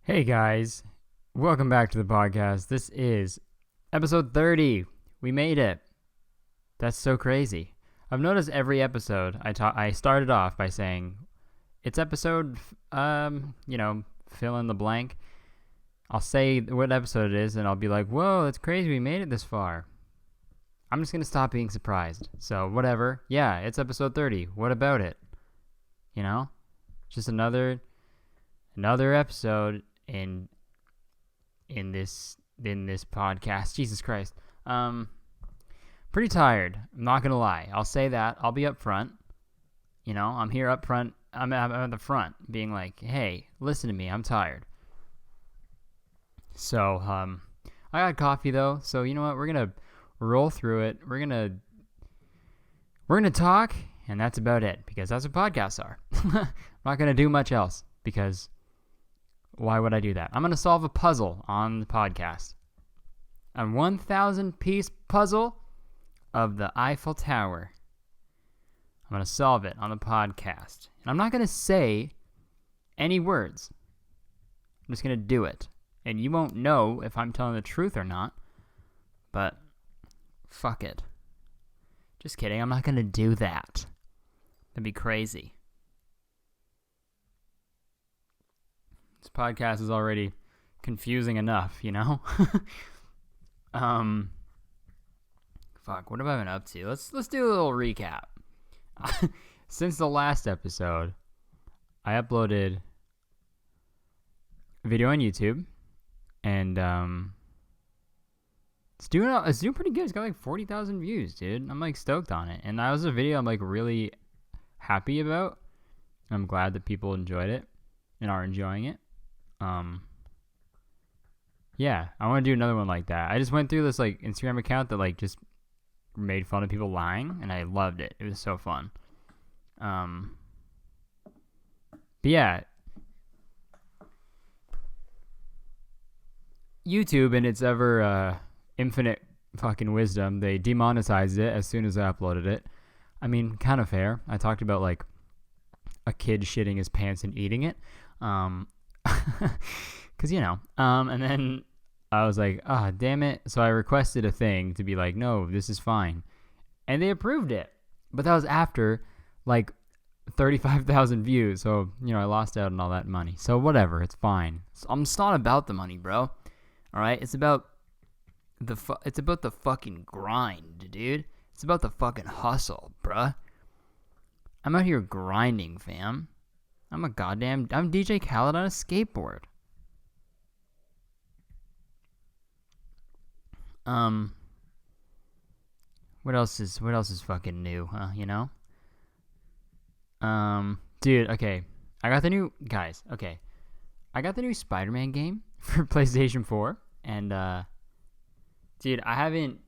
Hey guys, welcome back to the podcast. This is episode 30. We made it. That's so crazy. I've noticed every episode I started off by saying it's episode fill in the blank. I'll say what episode it is and I'll be like, "Whoa, that's crazy. We made it this far." I'm just going to stop being surprised. So, whatever. Yeah, it's episode 30. What about it? Just another episode in this podcast. Jesus Christ. Pretty tired. I'm not gonna lie. I'll say that. I'll be up front. I'm here up front. I'm at the front, being like, "Hey, listen to me. I'm tired." So I got coffee though. So you know what? We're gonna roll through it. We're gonna talk, and that's about it because that's what podcasts are. I'm not gonna do much else because. Why would I do that? I'm going to solve a puzzle on the podcast. A 1,000-piece puzzle of the Eiffel Tower. I'm going to solve it on the podcast. And I'm not going to say any words. I'm just going to do it. And you won't know if I'm telling the truth or not. But fuck it. Just kidding. I'm not going to do that. That'd be crazy. This podcast is already confusing enough, Fuck, what have I been up to? Let's do a little recap. Since the last episode, I uploaded a video on YouTube, and it's doing pretty good. It's got like 40,000 views, dude. I'm like stoked on it, and that was a video I'm like really happy about. I'm glad that people enjoyed it and are enjoying it. Yeah, I want to do another one like that. I just went through this like Instagram account that like just made fun of people lying, and I loved it. It was so fun. But yeah, YouTube in its ever infinite fucking wisdom, they demonetized it as soon as I uploaded it. I mean, kind of fair. I talked about like a kid shitting his pants and eating it. Because, and then I was like, damn it. So I requested a thing to be like, no, this is fine. And they approved it. But that was after, like, 35,000 views. So, I lost out on all that money. So whatever, it's fine. It's not about the money, bro. All right? It's about the fucking grind, dude. It's about the fucking hustle, bruh. I'm out here grinding, fam. I'm DJ Khaled on a skateboard. What else is fucking new, huh? Dude, okay. I got the new Spider-Man game for PlayStation 4, and dude, I haven't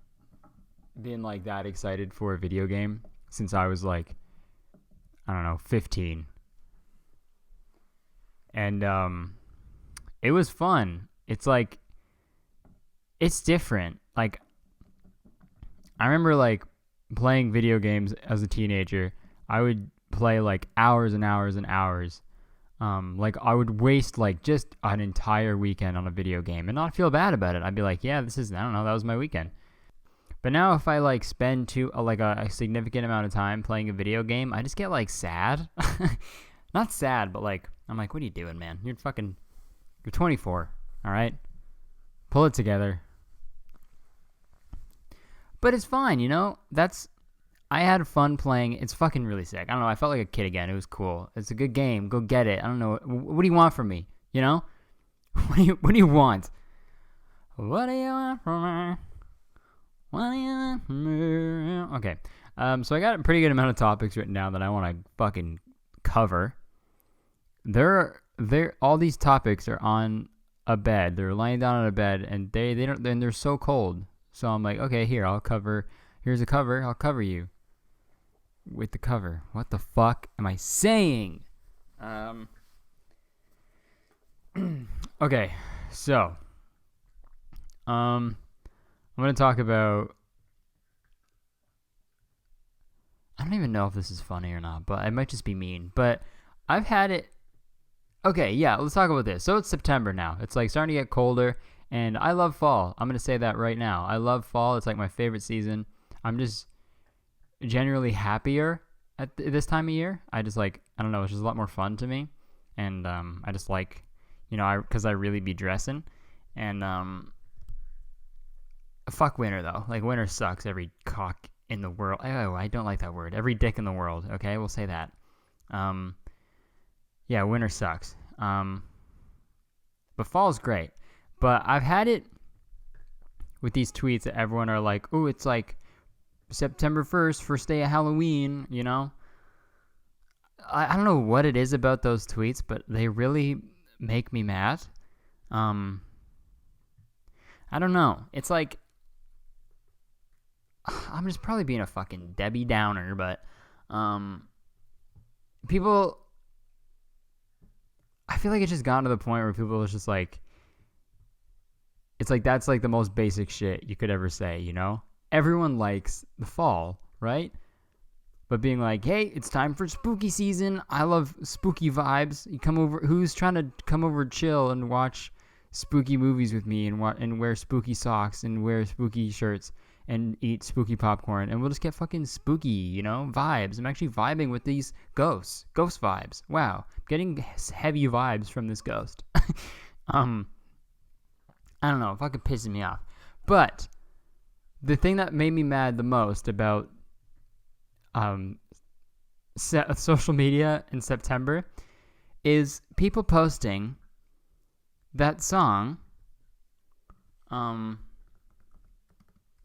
been like that excited for a video game since I was like, I don't know, 15. And it was fun. It's like, it's different. Like, I remember like playing video games as a teenager. I would play like hours and hours and hours. Like I would waste like just an entire weekend on a video game and not feel bad about it. I'd be like, yeah, I don't know, that was my weekend. But now if I like spend a significant amount of time playing a video game, I just get like sad. Not sad, but like, I'm like, what are you doing, man? You're 24, all right? Pull it together. But it's fine, I had fun playing. It's fucking really sick. I don't know, I felt like a kid again. It was cool. It's a good game. Go get it. I don't know. What do you want from me, What do you want? What do you want from me? What do you want from me? Okay. So I got a pretty good amount of topics written down that I want to fucking cover. All these topics are on a bed. They're lying down on a bed, and they're so cold. So I'm like, okay, here's a cover. I'll cover you with the cover. What the fuck am I saying? Okay, so I'm gonna talk about. I don't even know if this is funny or not, but it might just be mean. But I've had it Okay, yeah, let's talk about this. So it's September now. It's like starting to get colder, and I love fall. I'm going to say that right now. I love fall. It's like my favorite season. I'm just generally happier at this time of year. I just like, I don't know, it's just a lot more fun to me. And I just like, because I really be dressing. And fuck winter, though. Like, winter sucks. Every cock in the world. Oh, I don't like that word. Every dick in the world. Okay, we'll say that. Yeah, winter sucks. But fall's great. But I've had it with these tweets that everyone are like, "Ooh, it's like September 1st, first day of Halloween," I don't know what it is about those tweets, but they really make me mad. I don't know. It's like, I'm just probably being a fucking Debbie Downer, but people, I feel like it's just gotten to the point where people are just like, it's like that's like the most basic shit you could ever say, Everyone likes the fall, right? But being like, hey, it's time for spooky season. I love spooky vibes. You come over. Who's trying to come over, chill, and watch spooky movies with me, and wear spooky socks and wear spooky shirts and eat spooky popcorn, and we'll just get fucking spooky, vibes. I'm actually vibing with these ghost vibes. Wow, getting heavy vibes from this ghost. I don't know. It fucking pisses me off. But the thing that made me mad the most about social media in September is people posting that song.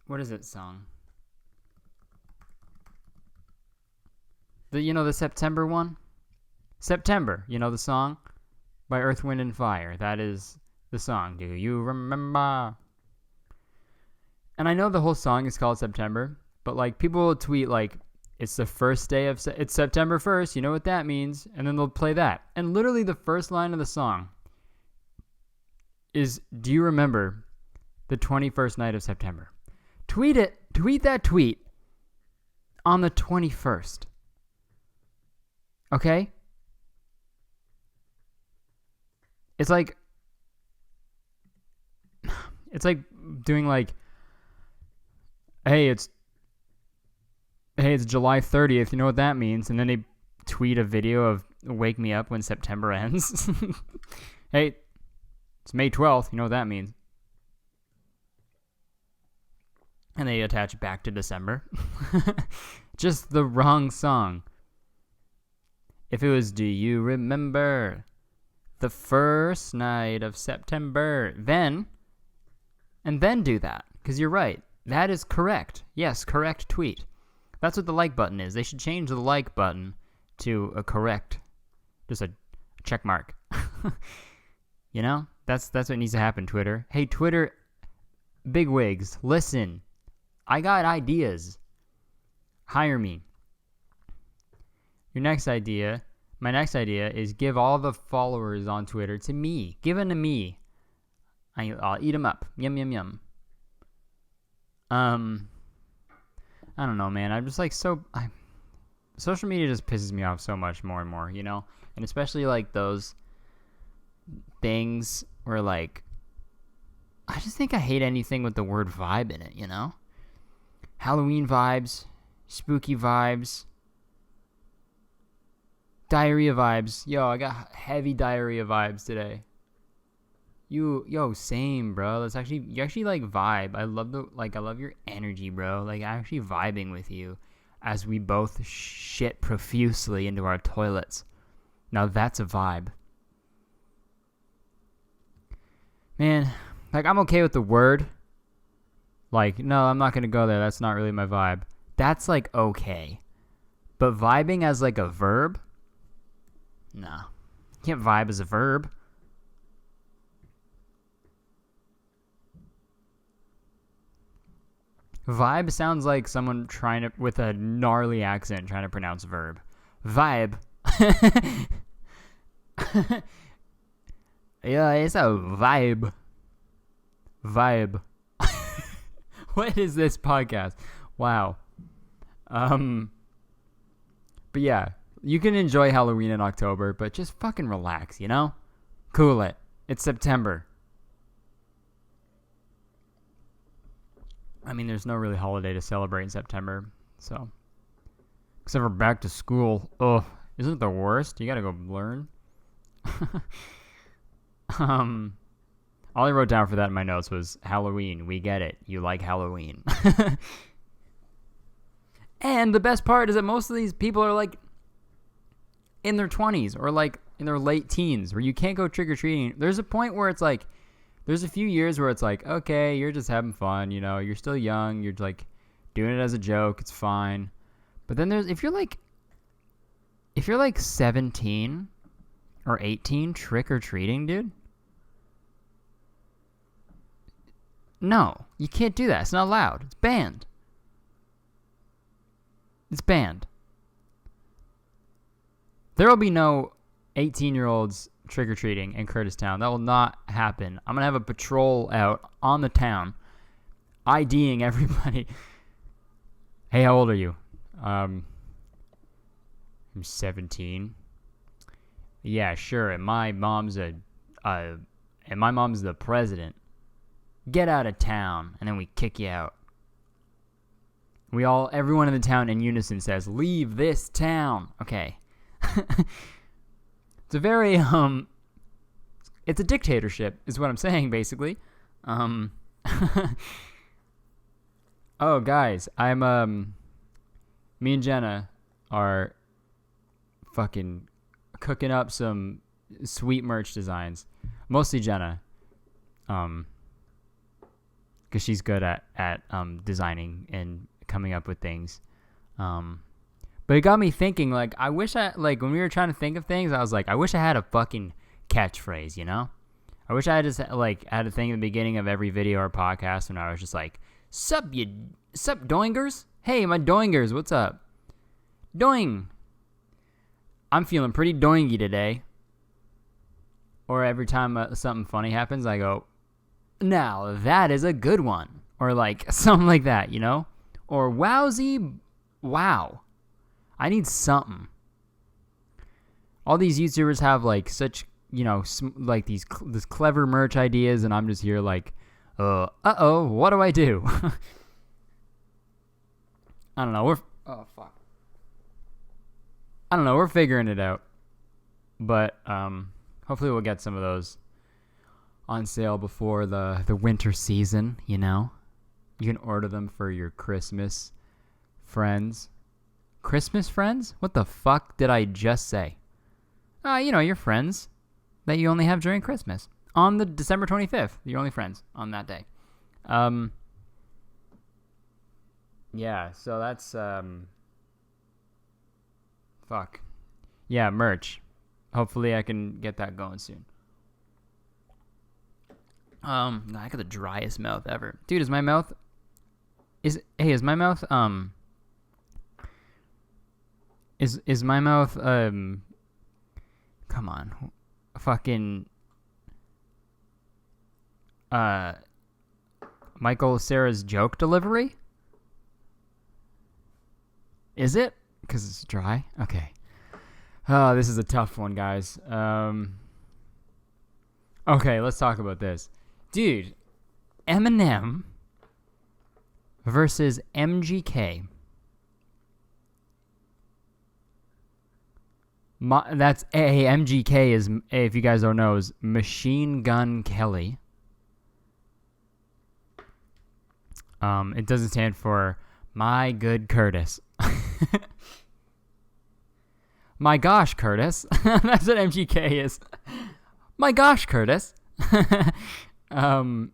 What is it song? The September one? September, the song by Earth, Wind, and Fire. That is the song. Do you remember? And I know the whole song is called September, but like people will tweet like, it's the first day of it's September 1st, you know what that means, and then they'll play that. And literally the first line of the song is, do you remember the 21st night of September? Tweet that tweet on the 21st. Okay? It's like doing like, hey, it's July 30th, you know what that means? And then they tweet a video of wake me up when September ends. Hey, it's May 12th, you know what that means? And they attach it back to December. Just the wrong song. If it was, do you remember the first night of September? Then do that. Because you're right. That is correct. Yes, correct tweet. That's what the like button is. They should change the like button to a correct, just a check mark. That's what needs to happen, Twitter. Hey, Twitter bigwigs, listen. I got ideas. Hire me. My next idea is give all the followers on Twitter to me. Give them to me. I'll eat them up. Yum, yum, yum. I don't know, man. I'm just like social media just pisses me off so much more and more, and especially like those things where like, I just think I hate anything with the word vibe in it, Halloween vibes, spooky vibes, diarrhea vibes. Yo, I got heavy diarrhea vibes today. Same, bro. You actually like vibe. I love your energy, bro. Like, I'm actually vibing with you as we both shit profusely into our toilets. Now that's a vibe. Man, like, I'm okay with the word. Like, no, I'm not gonna go there. That's not really my vibe. That's like okay. But vibing as like a verb? Nah. You can't vibe as a verb. Vibe sounds like someone with a gnarly accent trying to pronounce verb. Vibe. Yeah, it's a vibe. Vibe. What is this podcast? Wow. But yeah, You can enjoy Halloween in October, but just fucking relax, you know? Cool it. It's September. I mean, there's no really holiday to celebrate in September, so. Except for back to school. Ugh, isn't it the worst? You gotta go learn. All I wrote down for that in my notes was Halloween. We get it. You like Halloween. And the best part is that most of these people are like in their 20s or like in their late teens where you can't go trick-or-treating. There's a point where it's like, there's a few years where it's like, okay, you're just having fun, you know, you're still young, you're like doing it as a joke, it's fine. But then there's, if you're like 17 or 18 trick-or-treating, dude, no, you can't do that. It's not allowed. It's banned. It's banned. There will be no 18-year-olds trick-or-treating in Curtistown. That will not happen. I'm going to have a patrol out on the town IDing everybody. Hey, how old are you? I'm 17. Yeah, sure. And my mom's the president. Get out of town, and then we kick you out. Everyone in the town in unison says, leave this town. Okay. It's a very, it's a dictatorship, is what I'm saying, basically. Oh, guys, me and Jenna are fucking cooking up some sweet merch designs. Mostly Jenna. Because she's good at designing and coming up with things. But it got me thinking, like, I wish when we were trying to think of things, I was like, I wish I had a fucking catchphrase, you know? I wish I had just, like, had a thing at the beginning of every video or podcast when I was just like, sup doingers? Hey, my doingers, what's up? Doing. I'm feeling pretty doingy today. Or every time something funny happens, I go, now that is a good one. Or like something like that, you know? Or wowzy, wow. I need something. All these YouTubers have like such, you know, like this clever merch ideas, and I'm just here like, uh-oh, what do I do? I don't know. We're figuring it out. But hopefully we'll get some of those on sale before the winter season, you know? You can order them for your Christmas friends. Christmas friends? What the fuck did I just say? You know, your friends that you only have during Christmas. On the December 25th. Your only friends on that day. Yeah, so that's, fuck. Yeah, merch. Hopefully I can get that going soon. I got the driest mouth ever. Dude, is my mouth, is my mouth, is my mouth, come on, fucking, Michael Cera's joke delivery? Is it? Because it's dry? Okay. Oh, this is a tough one, guys. Okay, let's talk about this. Dude, Eminem versus MGK. MGK is, if you guys don't know, is Machine Gun Kelly. It doesn't stand for My Good Curtis. My gosh, Curtis. That's what MGK is. My gosh, Curtis. Oh,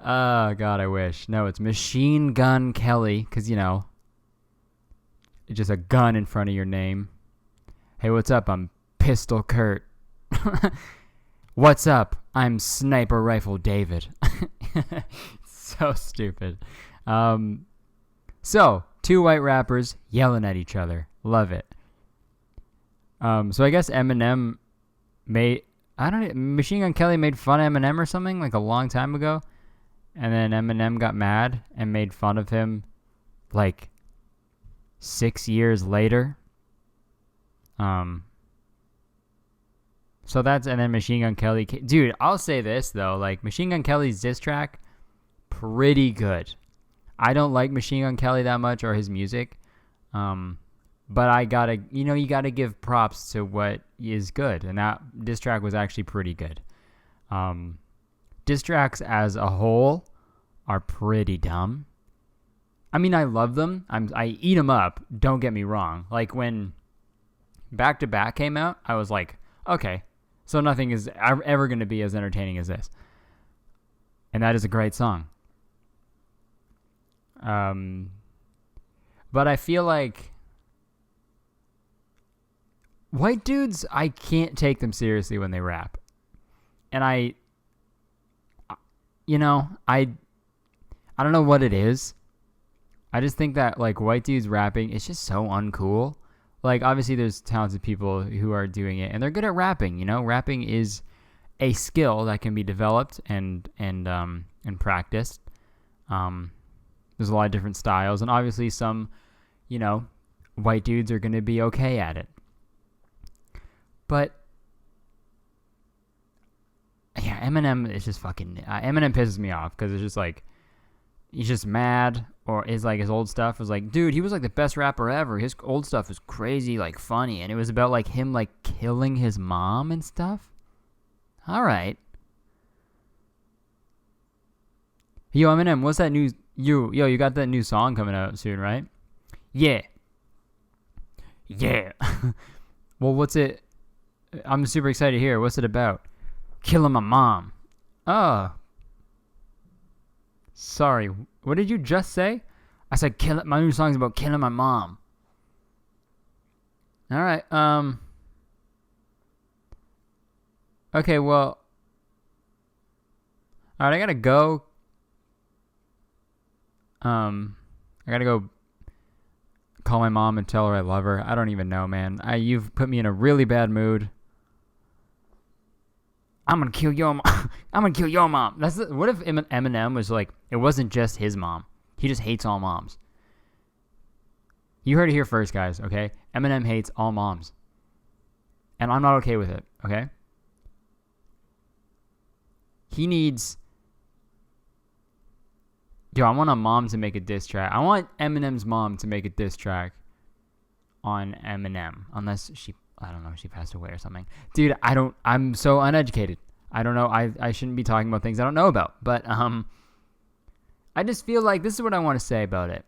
God, I wish. No, it's Machine Gun Kelly, because, you know, it's just a gun in front of your name. Hey, what's up? I'm Pistol Kurt. What's up? I'm Sniper Rifle David. So stupid. So, two white rappers yelling at each other. Love it. So I guess Eminem Machine Gun Kelly made fun of Eminem or something like a long time ago. And then Eminem got mad and made fun of him like 6 years later. So that's, and then Machine Gun Kelly. Dude, I'll say this, though. Like, Machine Gun Kelly's diss track, pretty good. I don't like Machine Gun Kelly that much or his music. But I gotta, you gotta give props to what is good. And that diss track was actually pretty good. Diss tracks as a whole are pretty dumb. I mean, I love them. I eat them up. Don't get me wrong. Like, when Back to Back came out, I was like, okay, so nothing is ever going to be as entertaining as this. And that is a great song. But I feel like white dudes, I can't take them seriously when they rap. And I don't know what it is. I just think that, like, white dudes rapping, it's just so uncool. Like, obviously there's talented people who are doing it, and they're good at rapping. Rapping is a skill that can be developed and practiced. There's a lot of different styles, and obviously some, white dudes are going to be okay at it. But yeah, Eminem is just fucking. Eminem pisses me off because it's just like, he's just mad, or is like his old stuff was like, dude, he was like the best rapper ever. His old stuff was crazy, like funny, and it was about like him like killing his mom and stuff. All right, yo, Eminem, what's that new? You got that new song coming out soon, right? Yeah. Well, what's it? I'm super excited to hear. What's it about? Killing my mom. Oh. Sorry, what did you just say? I said my new song's about killing my mom. All right. Okay, well. All right, I gotta go. I gotta go call my mom and tell her I love her. I don't even know, man. You've put me in a really bad mood. I'm gonna kill your mom. I'm gonna kill your mom. What if Eminem was like, it wasn't just his mom. He just hates all moms. You heard it here first, guys, okay? Eminem hates all moms. And I'm not okay with it, okay? He needs... Yo, I want a mom to make a diss track. I want Eminem's mom to make a diss track on Eminem. Unless she passed away or something. Dude, I'm so uneducated. I don't know. I shouldn't be talking about things I don't know about. But I just feel like this is what I want to say about it.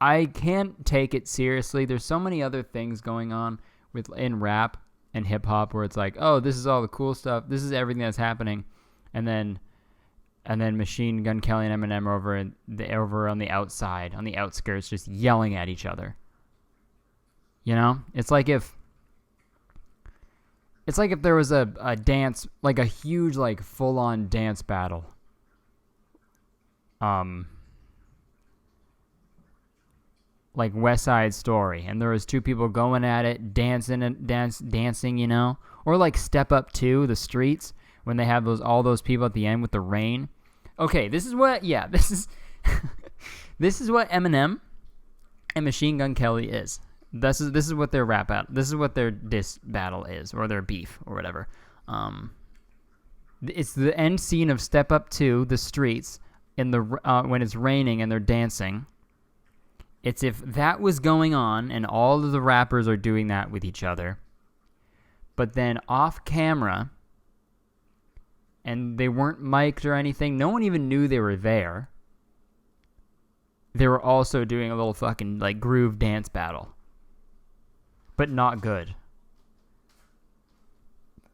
I can't take it seriously. There's so many other things going on in rap and hip hop where it's like, oh, this is all the cool stuff. This is everything that's happening. And then Machine Gun Kelly and Eminem are over on the outside, on the outskirts, just yelling at each other. It's like if there was a dance, like a huge, like full-on dance battle. Like West Side Story, and there was two people going at it, dancing, or like Step Up 2, The Streets, when they have all those people at the end with the rain. Okay, this is what Eminem and Machine Gun Kelly is. This is what their rap battle. This is what their diss battle is, or their beef, or whatever. It's the end scene of Step Up 2, The Streets, in the when it's raining and they're dancing. It's if that was going on and all of the rappers are doing that with each other, but then off camera, and they weren't mic'd or anything. No one even knew they were there. They were also doing a little fucking like groove dance battle. But not good.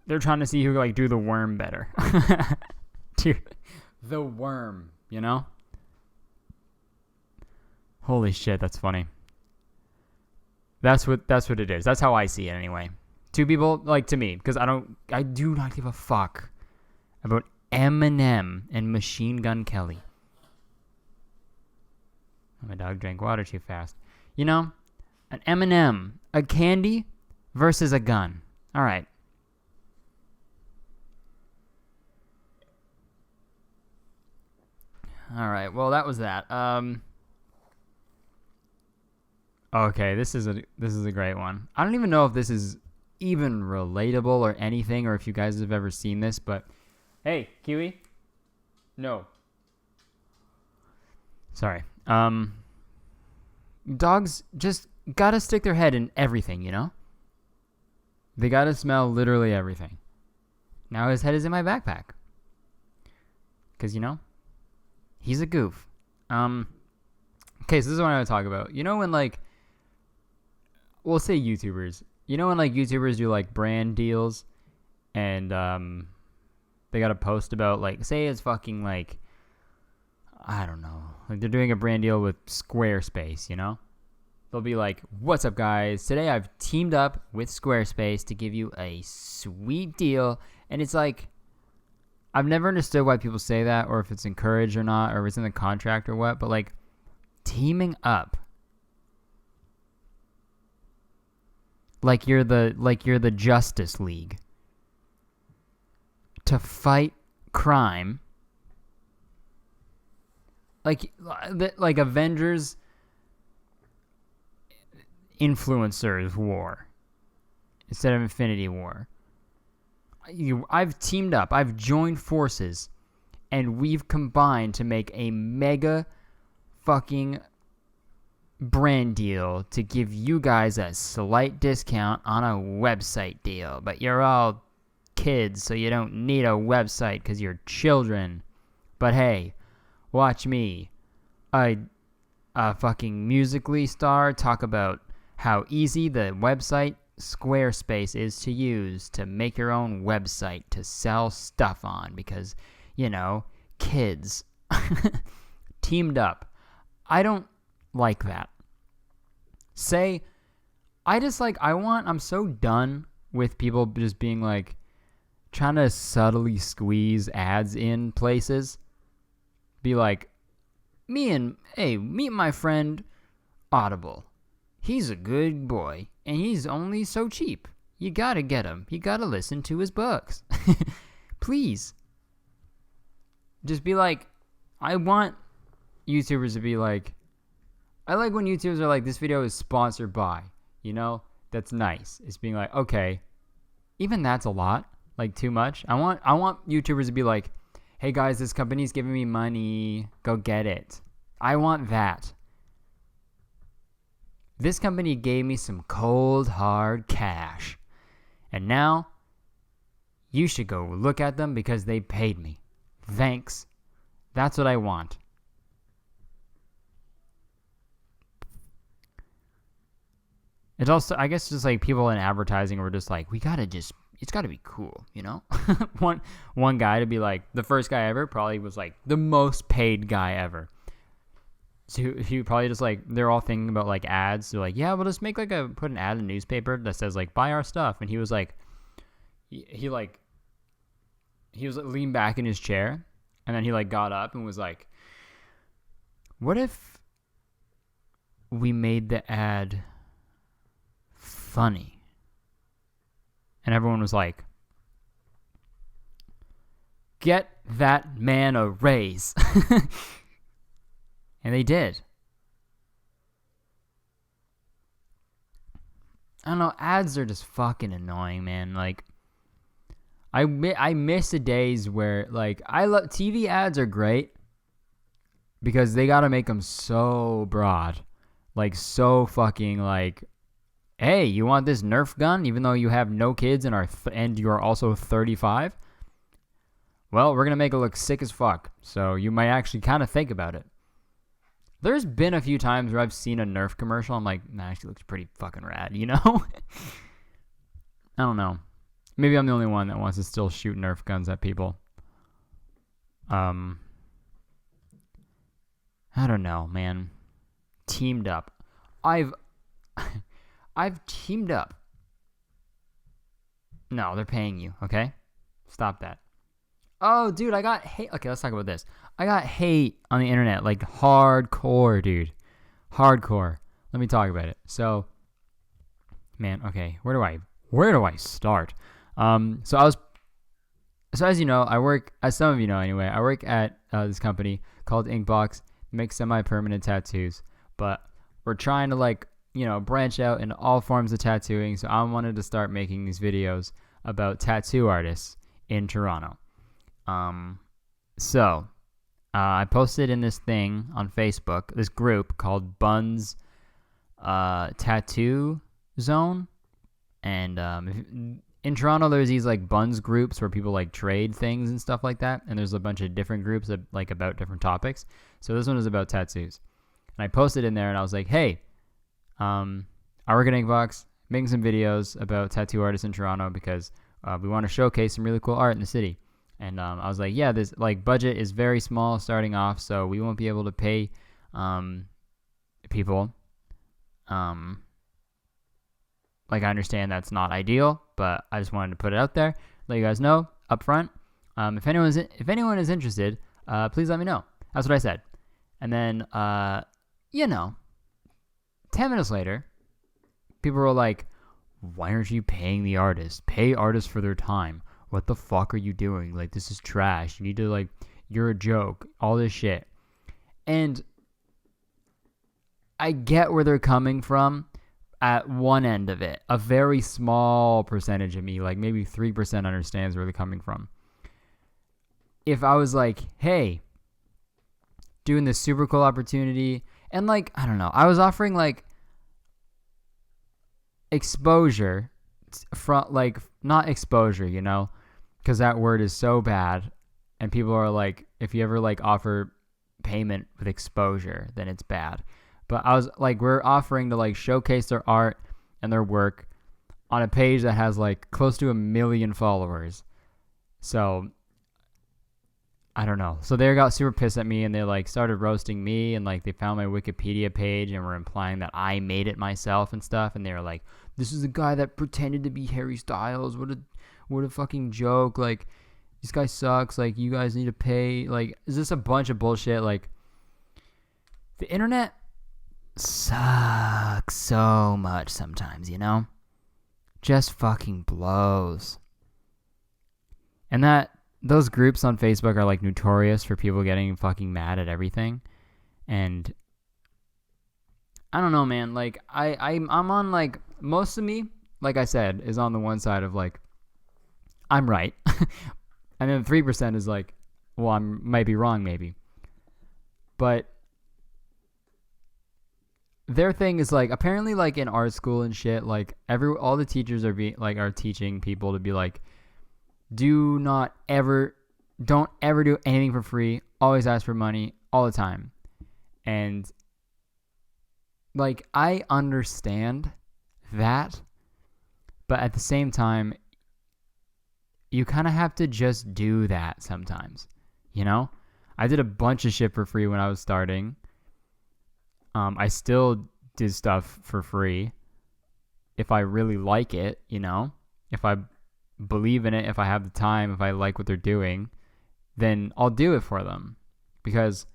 They're trying to see who like do the worm better. Dude, the worm, Holy shit, that's funny. That's what it is. That's how I see it anyway. Two people, like, to me, because I do not give a fuck about Eminem and Machine Gun Kelly. My dog drank water too fast. An Eminem, a candy versus a gun. All right. All right. Well, that was that. Okay, this is a great one. I don't even know if this is even relatable or anything, or if you guys have ever seen this, but hey, Kiwi. No. Sorry. Dogs just gotta stick their head in everything, you know? They gotta smell literally everything. Now his head is in my backpack. Because, you know, he's a goof. Okay, so this is what I want to talk about. You know when, like, we'll say YouTubers. You know when, like, YouTubers do, like, brand deals and, they gotta post about, like, say it's fucking, like, I don't know. Like, they're doing a brand deal with Squarespace, you know? They'll be like, what's up, guys? Today I've teamed up with Squarespace to give you a sweet deal. And it's like, I've never understood why people say that, or if it's encouraged or not, or if it's in the contract or what, but, like, teaming up. Like you're the Justice League to fight crime. Like Avengers influencers war instead of Infinity War. I've teamed up. I've joined forces, and we've combined to make a mega fucking brand deal to give you guys a slight discount on a website deal. But you're all kids, so you don't need a website because you're children. But hey, watch me, a fucking Musical.ly star, talk about how easy the website Squarespace is to use to make your own website to sell stuff on because, you know, kids. Teamed up. I don't like that. I'm so done with people just being like, trying to subtly squeeze ads in places. Be like, meet my friend Audible. He's a good boy, and he's only so cheap. You gotta get him. You gotta listen to his books. Please. Just be like, I want YouTubers to be like, I like when YouTubers are like, this video is sponsored by, you know? That's nice. It's being like, okay, even that's a lot, like too much. I want YouTubers to be like, hey guys, this company's giving me money, go get it. I want that. This company gave me some cold, hard cash. And now, you should go look at them because they paid me. Thanks. That's what I want. It's also, I guess, just like people in advertising were just like, it's gotta be cool, you know? one guy to be like, the first guy ever probably was like the most paid guy ever. So he probably just like, they're all thinking about like ads. They're like, yeah, we'll just make put an ad in a newspaper that says like, buy our stuff. And he was like, he was leaned back in his chair. And then he like got up and was like, what if we made the ad funny? And everyone was like, get that man a raise. And they did. I don't know, ads are just fucking annoying, man. Like, I miss the days where, like, TV ads are great because they gotta make them so broad. Like, so fucking, like, hey, you want this Nerf gun even though you have no kids and you're also 35? Well, we're gonna make it look sick as fuck, so you might actually kind of think about it. There's been a few times where I've seen a Nerf commercial. I'm like, that actually looks pretty fucking rad, you know? I don't know. Maybe I'm the only one that wants to still shoot Nerf guns at people. I don't know, man. Teamed up. I've teamed up. No, they're paying you, okay? Stop that. Oh, dude, I got hate. Okay, let's talk about this. I got hate on the internet, like hardcore, dude. Hardcore. Let me talk about it. So, man, okay, where do I start? So as you know, as some of you know anyway, I work at this company called Inkbox, make semi-permanent tattoos, but we're trying to like branch out in all forms of tattooing. So I wanted to start making these videos about tattoo artists in Toronto. So I posted in this thing on Facebook, this group called Buns Tattoo Zone. And in Toronto, there's these like Buns groups where people like trade things and stuff like that. And there's a bunch of different groups that, like about different topics. So this one is about tattoos. And I posted in there and I was like, hey, I work at Inkbox, making some videos about tattoo artists in Toronto because we want to showcase some really cool art in the city. And I was like, yeah, this like budget is very small starting off, so we won't be able to pay people. Like I understand that's not ideal, but I just wanted to put it out there, let you guys know up front. If anyone is interested, please let me know. That's what I said. And then 10 minutes later, people were like, why aren't you paying the artists? Pay artists for their time. What the fuck are you doing? Like, this is trash. You need to, like, you're a joke. All this shit. And I get where they're coming from at one end of it. A very small percentage of me, like maybe 3% understands where they're coming from. If I was like, hey, doing this super cool opportunity, and like, I don't know, I was offering like exposure from like, not exposure, because that word is so bad, and people are like, if you ever like offer payment with exposure, then it's bad. But I was like, we're offering to like showcase their art and their work on a page that has like close to 1 million followers. So I don't know. So they got super pissed at me and they like started roasting me, and like they found my Wikipedia page and were implying that I made it myself and stuff. And they were like, this is a guy that pretended to be Harry Styles. What a fucking joke. Like, this guy sucks. Like, you guys need to pay. Like, is this a bunch of bullshit? Like, the internet sucks so much sometimes, just fucking blows. And those groups on Facebook are like notorious for people getting fucking mad at everything. And I don't know, man. Like I'm on like, most of me, like I said, is on the one side of like, I'm right. And then 3% is like, well, I might be wrong maybe. But their thing is like, apparently like in art school and shit, like all the teachers are teaching people to be like, don't ever do anything for free. Always ask for money all the time. And like, I understand that, but at the same time, you kind of have to just do that sometimes, I did a bunch of shit for free when I was starting. I still did stuff for free if I really like it, if I believe in it, if I have the time, if I like what they're doing, then I'll do it for them. Because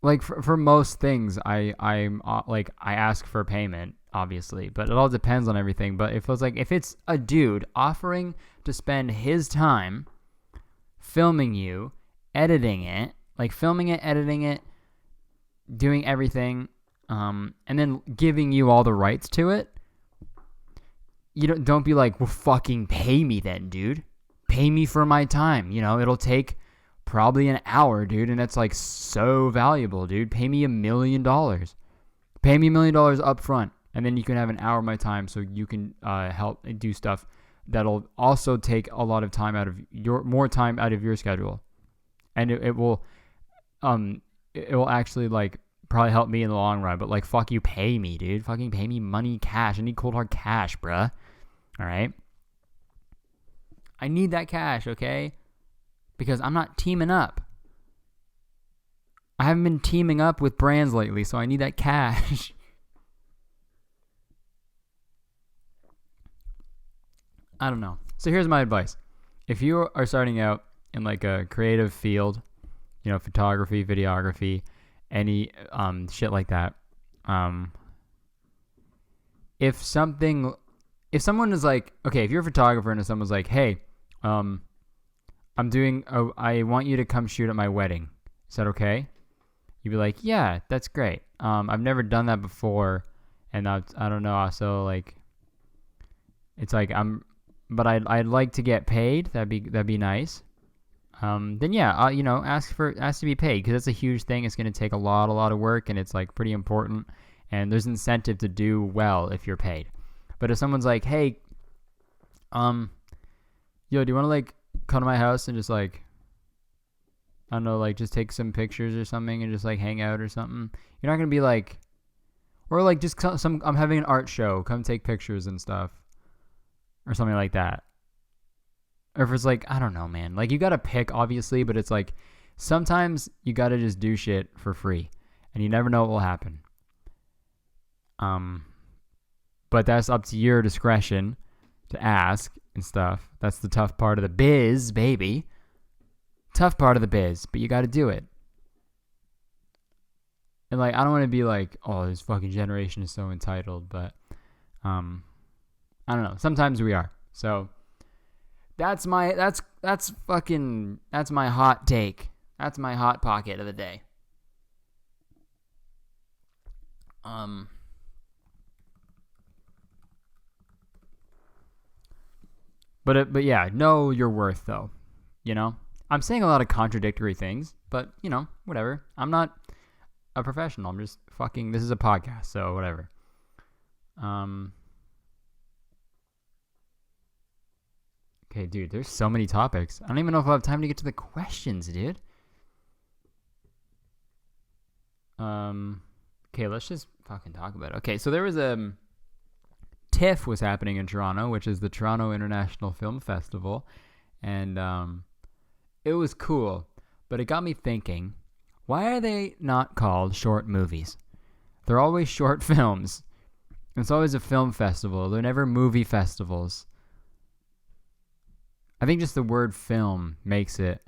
like for most things, I'm like, I ask for payment, obviously, but it all depends on everything. But if it's a dude offering to spend his time filming you, editing it, doing everything, and then giving you all the rights to it, don't be like, well, fucking pay me then, dude. Pay me for my time. It'll take probably an hour, dude, and it's like so valuable, dude. Pay me $1 million. Pay me $1 million up front, and then you can have an hour of my time, so you can help do stuff that'll also take a lot of time more time out of your schedule, and it will actually like probably help me in the long run. But like, fuck you, pay me, dude. Fucking pay me money, cash. I need cold hard cash, bruh. All right, I need that cash, okay? Because I'm not teaming up. I haven't been teaming up with brands lately, so I need that cash. I don't know. So here's my advice. If you are starting out in like a creative field, photography, videography, any shit like that, if someone is like, okay, if you're a photographer and someone's like, hey, I want you to come shoot at my wedding. Is that okay? you'd be like, yeah, that's great. I've never done that before, and I don't know. Also, like, it's like but I'd like to get paid. That'd be nice. Then yeah, ask to be paid, because that's a huge thing. It's gonna take a lot of work, and it's like pretty important. And there's incentive to do well if you're paid. But if someone's like, hey, yo, do you want to like come to my house and just like, I don't know, like just take some pictures or something and just like hang out or something? You're not gonna be like, or like just I'm having an art show, come take pictures and stuff, or something like that. Or if it's like, I don't know, man. Like, you gotta pick, obviously, but it's like sometimes you gotta just do shit for free, and you never know what will happen. But that's up to your discretion to ask and stuff. That's the tough part of the biz, baby. Tough part of the biz, but you gotta do it. And like, I don't want to be like, oh, this fucking generation is so entitled, but I don't know. Sometimes we are. So that's my hot take. That's my hot pocket of the day. But yeah, know your worth though. You know, I'm saying a lot of contradictory things, but you know, whatever. I'm not a professional. I'm just fucking. This is a podcast, so whatever. Okay, dude, there's so many topics. I don't even know if I have time to get to the questions, dude. Okay, let's just fucking talk about it. Okay, so there was TIFF was happening in Toronto, which is the Toronto International Film Festival, and it was cool, but it got me thinking, why are they not called short movies? They're always short films. It's always a film festival. They're never movie festivals. I think just the word film makes it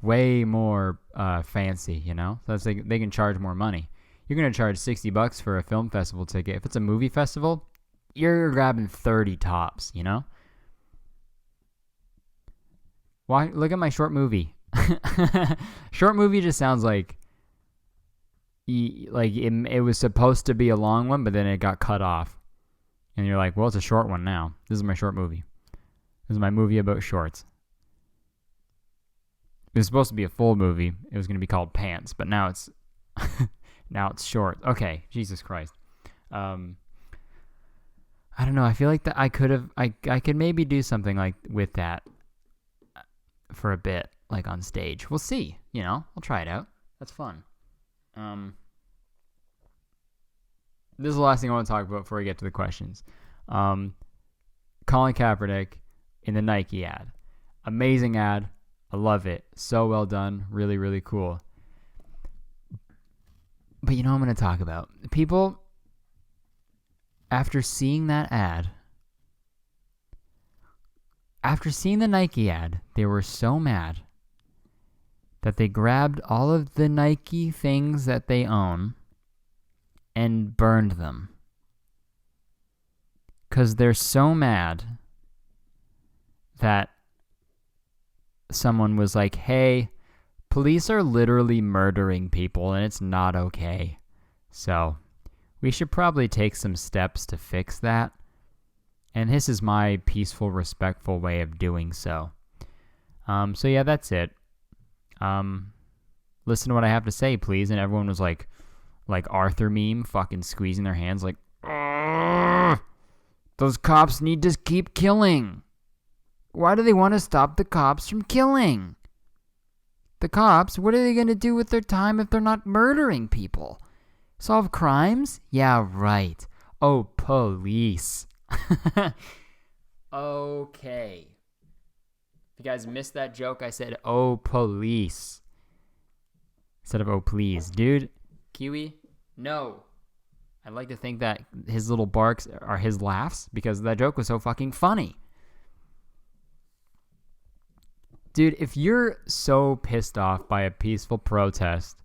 way more fancy, you know? So that's like they can charge more money. You're going to charge $60 for a film festival ticket. If it's a movie festival, you're grabbing 30 tops, you know? Why? Look at my short movie. Short movie just sounds like it was supposed to be a long one, but then it got cut off. And you're like, well, it's a short one now. This is my short movie. This is my movie about shorts. It was supposed to be a full movie. It was going to be called Pants, but now it's short. Okay, Jesus Christ. I don't know. I feel like that I could maybe do something like with that for a bit, like on stage. We'll see. You know, I'll try it out. That's fun. This is the last thing I want to talk about before we get to the questions. Colin Kaepernick in the Nike ad. Amazing ad. I love it. So well done. Really, really cool. But you know what I'm going to talk about? People, after seeing that ad, after seeing the Nike ad, they were so mad that they grabbed all of the Nike things that they own and burned them. Because they're so mad that someone was like, hey, police are literally murdering people and it's not okay. So we should probably take some steps to fix that. And this is my peaceful, respectful way of doing so. So yeah, that's it. Listen to what I have to say, please. And everyone was like Arthur meme, fucking squeezing their hands like, those cops need to keep killing. Why do they want to stop the cops from killing? The cops, what are they going to do with their time if they're not murdering people? Solve crimes? Yeah, right. Oh, police. Okay. If you guys missed that joke, I said, oh, police. Instead of, oh, please. Dude, Kiwi, no. I'd like to think that his little barks are his laughs because that joke was so fucking funny. Dude, if you're so pissed off by a peaceful protest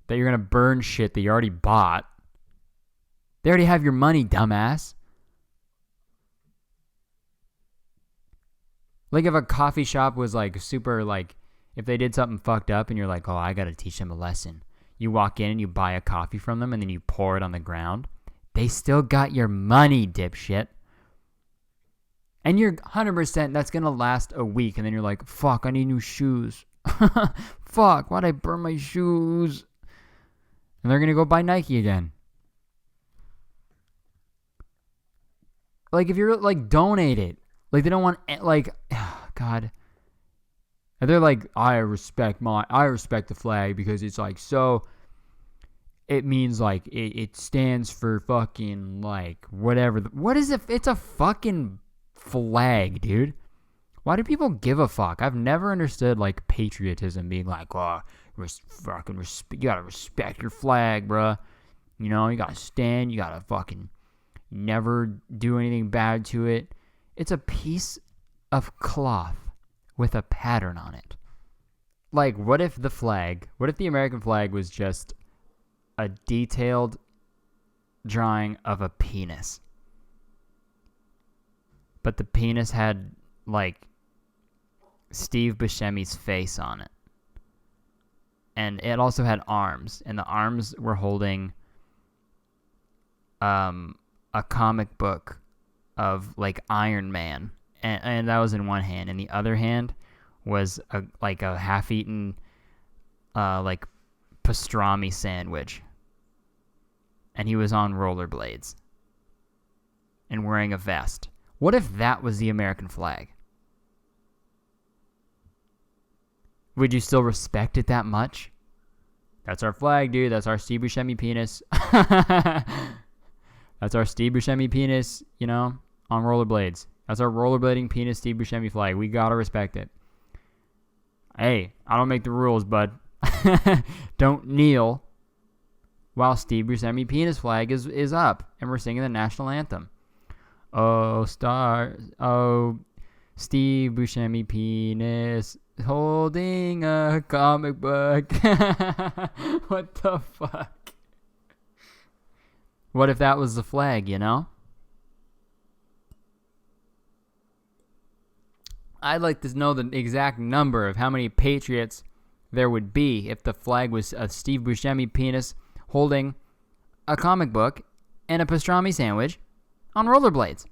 that you're going to burn shit that you already bought, they already have your money, dumbass. Like if a coffee shop was like super like if they did something fucked up and you're like, oh, I got to teach them a lesson. You walk in and you buy a coffee from them and then you pour it on the ground. They still got your money, dipshit. And you're 100% that's going to last a week. And then you're like, fuck, I need new shoes. Fuck, why'd I burn my shoes? And they're going to go buy Nike again. Like, if you're, like, donate it. Like, they don't want, like, oh, God. And they're like, I respect the flag because it's, like, so, it means, like, it stands for fucking, like, whatever. What is it? It's a fucking flag, dude. Why do people give a fuck? I've never understood, like, patriotism being like, oh, you gotta respect your flag, bruh. You know, you gotta stand, you gotta fucking never do anything bad to it. It's a piece of cloth with a pattern on it. Like, what if the American flag was just a detailed drawing of a penis? But the penis had, like, Steve Buscemi's face on it. And it also had arms. And the arms were holding a comic book of, like, Iron Man. And that was in one hand. And the other hand was, a half-eaten, like, pastrami sandwich. And he was on rollerblades. And wearing a vest. What if that was the American flag? Would you still respect it that much? That's our flag, dude. That's our Steve Buscemi penis. That's our Steve Buscemi penis, you know, on rollerblades. That's our rollerblading penis Steve Buscemi flag. We gotta respect it. Hey, I don't make the rules, bud. Don't kneel while Steve Buscemi penis flag is up and we're singing the national anthem. Oh, Steve Buscemi penis holding a comic book. What the fuck? What if that was the flag, you know? I'd like to know the exact number of how many patriots there would be if the flag was a Steve Buscemi penis holding a comic book and a pastrami sandwich on rollerblades.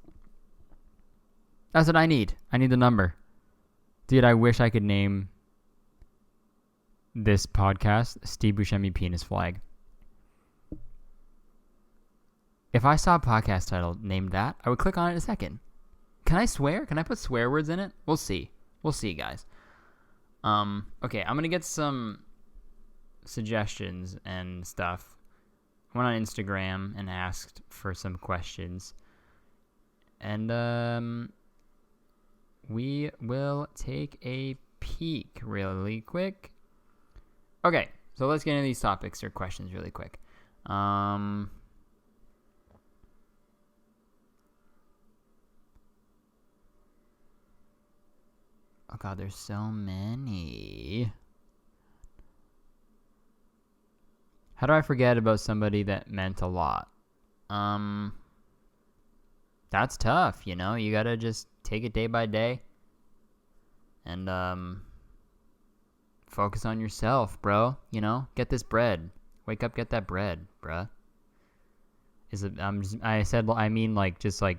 That's what I need. I need the number. Dude, I wish I could name this podcast Steve Buscemi penis flag. If I saw a podcast title named that, I would click on it in a second. Can I swear? Can I put swear words in it? We'll see. We'll see, guys. Okay, I'm going to get some suggestions and stuff. I went on Instagram and asked for some questions. And, we will take a peek really quick. Okay, so let's get into these topics or questions really quick. Oh God, there's so many. How do I forget about somebody that meant a lot? That's tough, you know? You gotta just take it day by day. And, focus on yourself, bro. You know? Get this bread. Wake up, get that bread, bruh. I mean, like, just, like,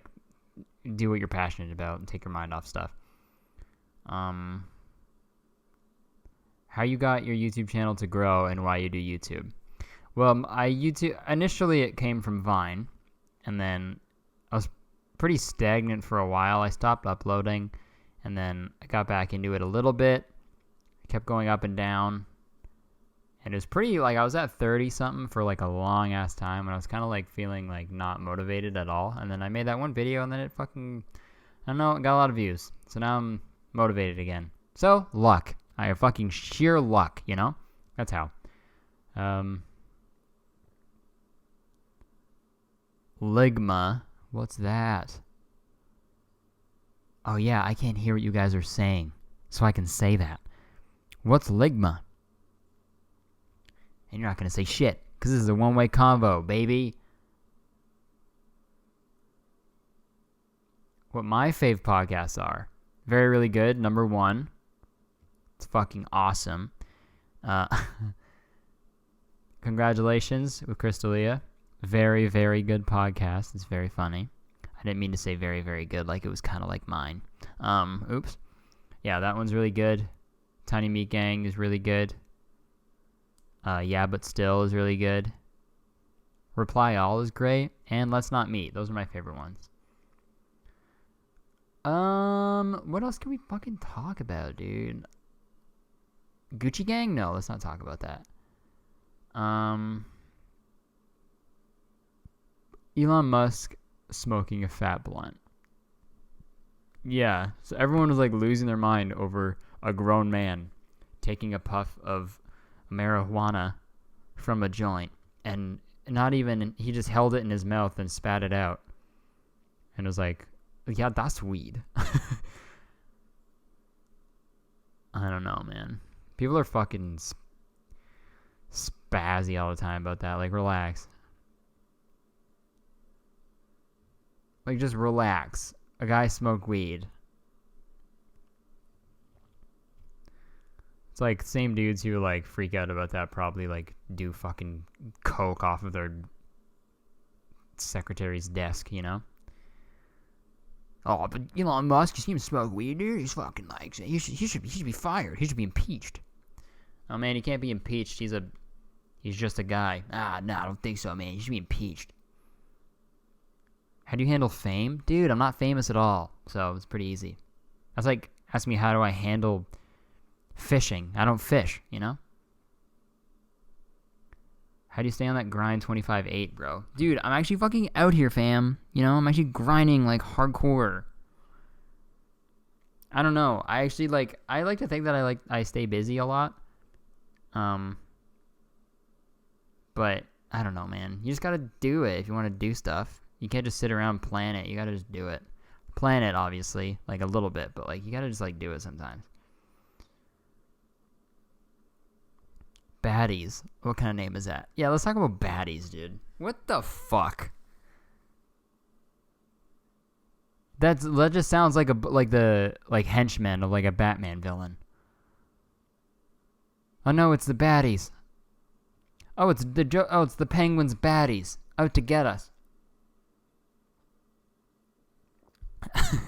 do what you're passionate about and take your mind off stuff. How you got your YouTube channel to grow and why you do YouTube? Well, initially it came from Vine, and then I was pretty stagnant for a while. I stopped uploading, and then I got back into it a little bit. I kept going up and down, and it was pretty, like, I was at 30 something for, like, a long ass time, and I was kind of, like, feeling, like, not motivated at all. And then I made that one video, and then it fucking, I don't know, it got a lot of views. So now I'm motivated again. So, luck. I have fucking sheer luck, you know? That's how. Ligma. What's that? Oh, yeah, I can't hear what you guys are saying, so I can say that. What's Ligma? And you're not going to say shit, because this is a one-way convo, baby. What my fave podcasts are. Very, really good. Number 1. It's fucking awesome. Uh, congratulations with Crystalia. Very, very good podcast. It's very funny. I didn't mean to say very, very good, like it was kind of like mine. Oops. Yeah, that one's really good. Tiny Meat Gang is really good. Yeah, but still is really good. Reply All is great. And Let's Not Meet. Those are my favorite ones. What else can we fucking talk about, dude? Gucci Gang? No, let's not talk about that. Elon Musk smoking a fat blunt. Yeah, so everyone was like losing their mind over a grown man taking a puff of marijuana from a joint, and not even, he just held it in his mouth and spat it out. And it was like, yeah, that's weed. I don't know, man. People are fucking spazzy all the time about that. Like, relax. Like, just relax. A guy smoked weed. It's like same dudes who like freak out about that probably like do fucking coke off of their secretary's desk, you know? Oh, but Elon Musk, you see him smoke weed, dude? He's fucking like, he should be fired. He should be impeached. Oh man, he can't be impeached. He's just a guy. No, I don't think so, man. He should be impeached. How do you handle fame? Dude, I'm not famous at all, so it's pretty easy. That's like asking me how do I handle fishing. I don't fish, you know? How do you stay on that grind 25/8, bro? Dude, I'm actually fucking out here, fam. You know, I'm actually grinding like hardcore. I don't know. I like to think that I stay busy a lot. But I don't know, man. You just gotta do it if you want to do stuff. You can't just sit around and plan it. You gotta just do it. Plan it, obviously, like a little bit, but like you gotta just like do it sometimes. Baddies. What kind of name is that? Yeah, let's talk about baddies, dude. What the fuck? That just sounds like the henchman of like a Batman villain. Oh no, it's the baddies. Oh, it's the Penguins' baddies out to get us.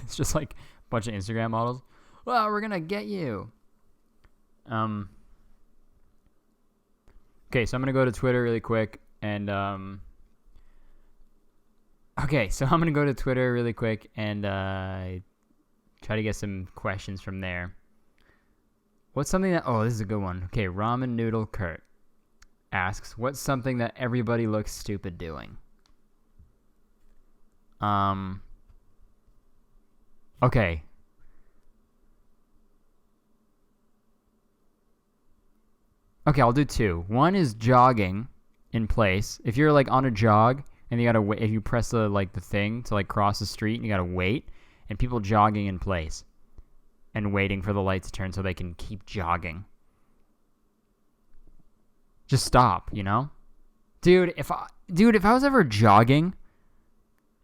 It's just like a bunch of Instagram models. Well, we're gonna get you. Okay, so I'm gonna go to Twitter really quick and try to get some questions from there. What's something that... Oh, this is a good one. Okay, Ramen Noodle Kurt asks, what's something that everybody looks stupid doing? Okay. Okay, I'll do two. One is jogging in place. If you're like on a jog and you gotta wait, if you press the thing to like cross the street and you gotta wait, and people jogging in place and waiting for the light to turn so they can keep jogging. Just stop, you know? Dude, if I was ever jogging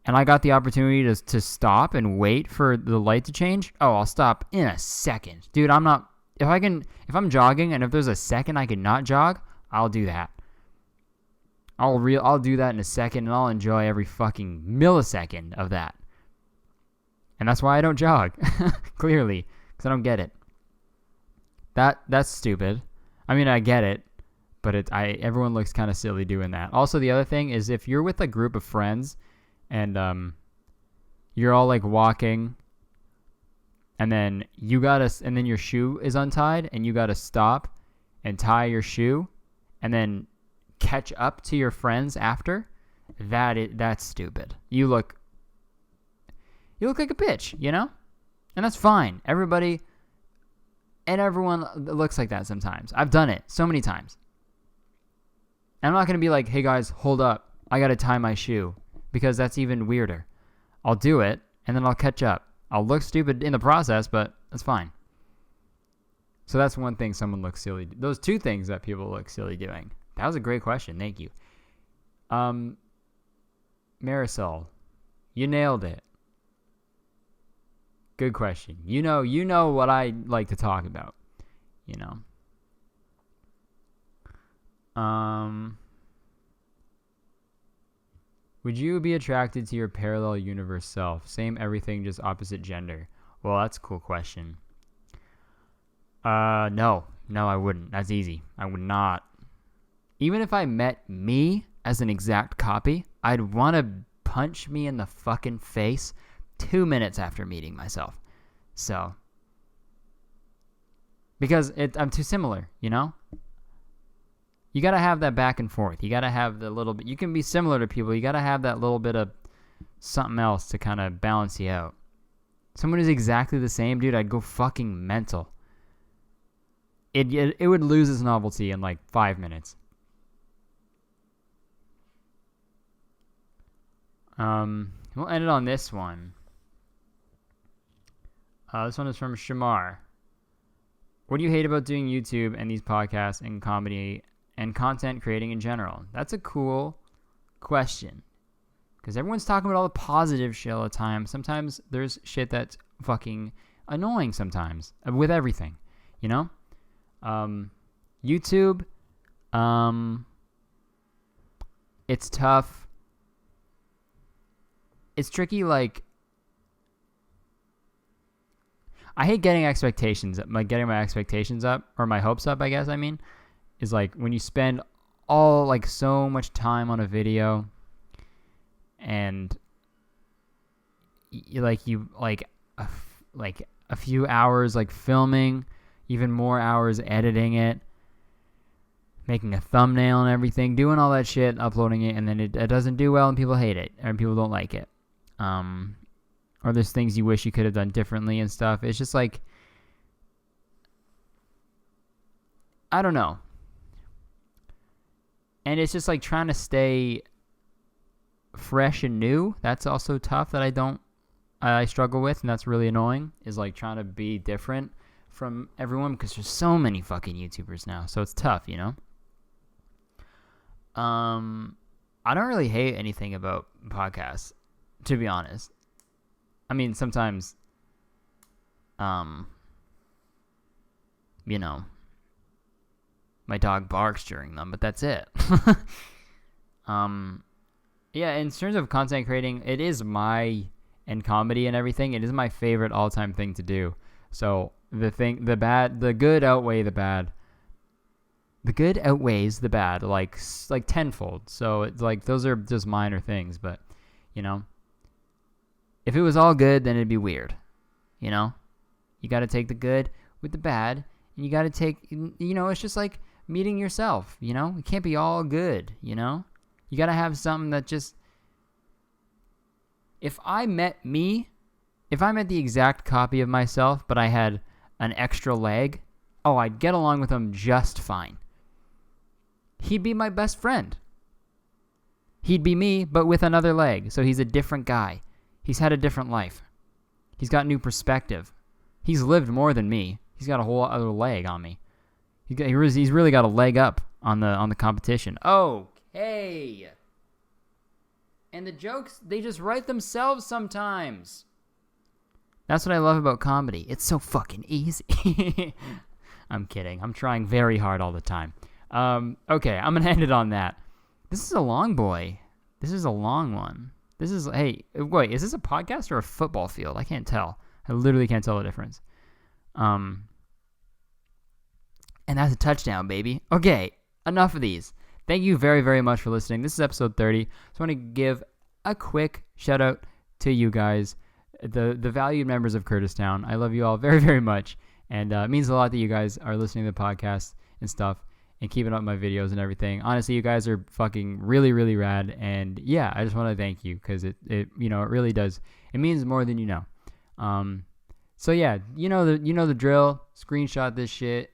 and I got the opportunity to stop and wait for the light to change, I'll stop in a second. Dude, if I'm jogging and if there's a second I can not jog, I'll do that. I'll do that in a second and I'll enjoy every fucking millisecond of that. And that's why I don't jog. Clearly, because I don't get it. That's stupid. I mean, I get it, but everyone looks kind of silly doing that. Also, the other thing is if you're with a group of friends and you're all like walking and then your shoe is untied and you gotta stop and tie your shoe and then catch up to your friends after, that's stupid. You look like a bitch, you know? And that's fine. Everyone looks like that sometimes. I've done it so many times. And I'm not going to be like, hey guys, hold up. I got to tie my shoe. Because that's even weirder. I'll do it, and then I'll catch up. I'll look stupid in the process, but that's fine. So that's one thing someone looks silly. Those two things that people look silly doing. That was a great question. Thank you. Marisol, you nailed it. Good question. You know what I like to talk about. you know. Would you be attracted to your parallel universe self? Same everything, just opposite gender. Well, that's a cool question. No, I wouldn't. That's easy. I would not. Even if I met me as an exact copy, I'd want to punch me in the fucking face 2 minutes after meeting myself. So, because I'm too similar, you know? You got to have that back and forth. You got to have the little bit. You can be similar to people. You got to have that little bit of something else to kind of balance you out. Someone who's exactly the same, dude, I'd go fucking mental. It would lose its novelty in like 5 minutes. We'll end it on this one. This one is from Shamar. What do you hate about doing YouTube and these podcasts and comedy and content creating in general? That's a cool question. Because everyone's talking about all the positive shit all the time. Sometimes there's shit that's fucking annoying sometimes with everything, you know? YouTube, it's tough. It's tricky, like, I hate getting expectations, like getting my expectations up, or my hopes up, I guess, I mean, is like when you spend so much time on a video and a few hours like filming, even more hours editing it, making a thumbnail and everything, doing all that shit, uploading it, and then it doesn't do well and people hate it and people don't like it. Or there's things you wish you could have done differently and stuff. It's just like, I don't know. And it's just like trying to stay fresh and new. That's also tough that I struggle with, and that's really annoying, is like trying to be different from everyone because there's so many fucking YouTubers now. So it's tough, you know? I don't really hate anything about podcasts, to be honest. I mean, sometimes, you know, my dog barks during them, but that's it. Yeah, in terms of content creating, it is and comedy and everything, it is my favorite all-time thing to do. So the good outweigh the bad. The good outweighs the bad, like tenfold. So it's like those are just minor things, but you know, if it was all good, then it'd be weird. You know, you got to take the good with the bad, and you got to take, you know, it's just like meeting yourself. You know, it can't be all good. You know, you got to have something that just. If I met the exact copy of myself, but I had an extra leg, I'd get along with him just fine. He'd be my best friend. He'd be me, but with another leg. So he's a different guy. He's had a different life. He's got new perspective. He's lived more than me. He's got a whole other leg on me. He's really got a leg up on the competition. Okay. And the jokes, they just write themselves sometimes. That's what I love about comedy. It's so fucking easy. I'm kidding. I'm trying very hard all the time. Okay, I'm going to end it on that. This is a long boy. This is a long one. Hey, wait, is this a podcast or a football field? I can't tell. I literally can't tell the difference. And that's a touchdown, baby. Okay, enough of these. Thank you very, very much for listening. This is episode 30. So I want to give a quick shout out to you guys, the valued members of Curtistown. I love you all very, very much. And it means a lot that you guys are listening to the podcast and stuff and keeping up my videos and everything. Honestly, you guys are fucking really, really rad. And yeah, I just want to thank you because it really does. It means more than you know. So yeah, you know the drill. Screenshot this shit,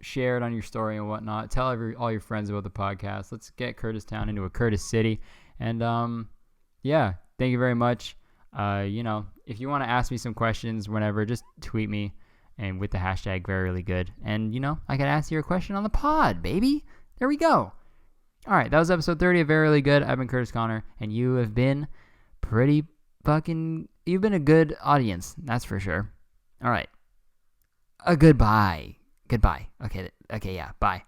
share it on your story and whatnot. Tell all your friends about the podcast. Let's get Curtistown into a Curtis City. And yeah, thank you very much. If you want to ask me some questions whenever, just tweet me and with the hashtag very really good. And I can ask you a question on the pod, baby. There we go. All right, that was episode 30 of Very Really Good. I've been Curtis Connor, and you have been you've been a good audience, that's for sure. All right, a goodbye. Goodbye. Okay, yeah, bye.